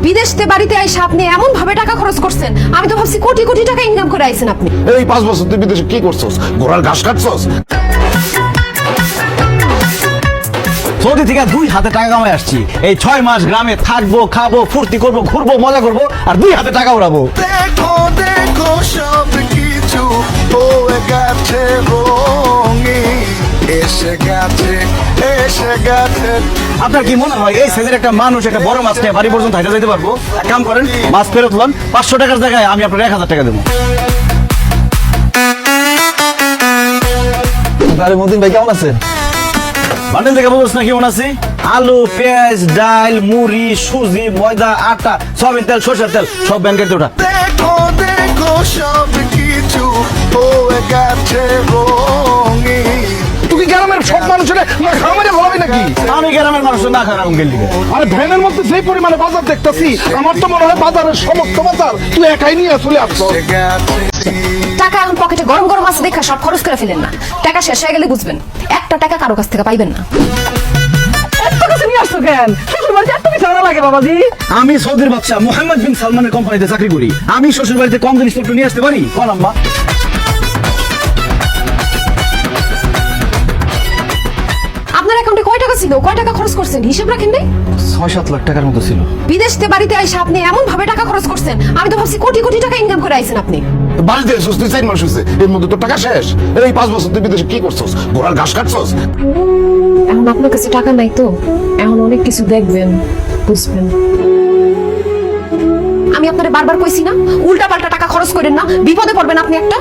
বিদেশতে বাড়িতে আইসা আপনি এমন ভাবে টাকা খরচ করছেন, আমি তো ভাবছি কোটি কোটি টাকা ইনকাম করে আইছেন আপনি। এই 5 বছর তুই বিদেশে কি করছস? ঘোড়ার ঘাস কাটছস? সৌদি থেকে 2 হাতে টাকা কামাই আসছি। এই 6 মাস গ্রামে থাকবো, খাবো, ফুর্তি করবো, ঘুরবো, মজা করবো, আর 2 হাতে টাকা উড়াবো। দেখো দেখো সব কিছু হয়ে গেছে রঙিন, এসে গেছে এসে গেছে। আপনার কি মনে হয় এই সাইজের একটা মানুষ একটা বড় মাছ নিয়ে বাড়ি পর্যন্ত হাইটা যেতে পারবো? এক কাম করেন, মাছ ফেরত লন, 500 টাকার জায়গায় আমি আপনার 1000 টাকা দেবো। আরে মদিন ভাই কেমন আছেন? বান্ডেল থেকে বলছ না কেমন আছি? আলু, পেঁয়াজ, ডাল, মুড়ি, সুজি, ময়দা, আটা, সয়াবিন তেল, সরষের তেল সব ব্যাংকের ওটা। দেখো দেখো সব কিছু হয়ে গেছে রঙিন। তুই গ্রামের সব মানুষের খামারে ভাবি নাকি? আমি গ্রামের মানুষ না খারাপ গেলি। আরে ভ্যানের মধ্যে যে পরিমাণে বাজার দেখতেছি, আমার তো মনে হয় বাজারের সমস্ত বাজার তুই একাই নিয়ে চলে আসছো। এসে গেছে টাকা এখন পকেটে গরম গরম আছে দেখা সব খরচ করে ফেলেন না। টাকা শেষ হয়ে গেলে বুঝবেন, একটা টাকা কারো কাছ থেকে পাইবেন না। আমি সৌদির বাদশা মোহাম্মদ বিন সালমানের কোম্পানিতে চাকরি করি। আমি শ্বশুর বাড়িতে কম জিনিসপত্র নিয়ে আসতে পারি? কোন আম্মা? আপনার অ্যাকাউন্টে কয় টাকা ছিল, কয় টাকা খরচ করছেন হিসাব রাখেন নাই? 6-7 লাখ টাকার মতো ছিল। বিদেশতে বাড়িতে আইসা আপনি এমন ভাবে টাকা খরচ করছেন, আমি তো ভাবছি কোটি কোটি টাকা ইনকাম করে আইছেন আপনি। বাড়িতে এসেছিস তুই 4 মাস হয়েছে, এর মধ্যে তো টাকা শেষ। এই 5 বছর তুই বিদেশে কি করছস? ঘোড়ার ঘাস কাটছস? এখন আপনার কাছে টাকা নাই তো, এখন অনেক কিছু দেখবেন, বুঝবেন। আমি আপনারে বারবার কইছি না উল্টা পাল্টা টাকা খরচ করেন না, বিপদে পড়বেন আপনি একটা।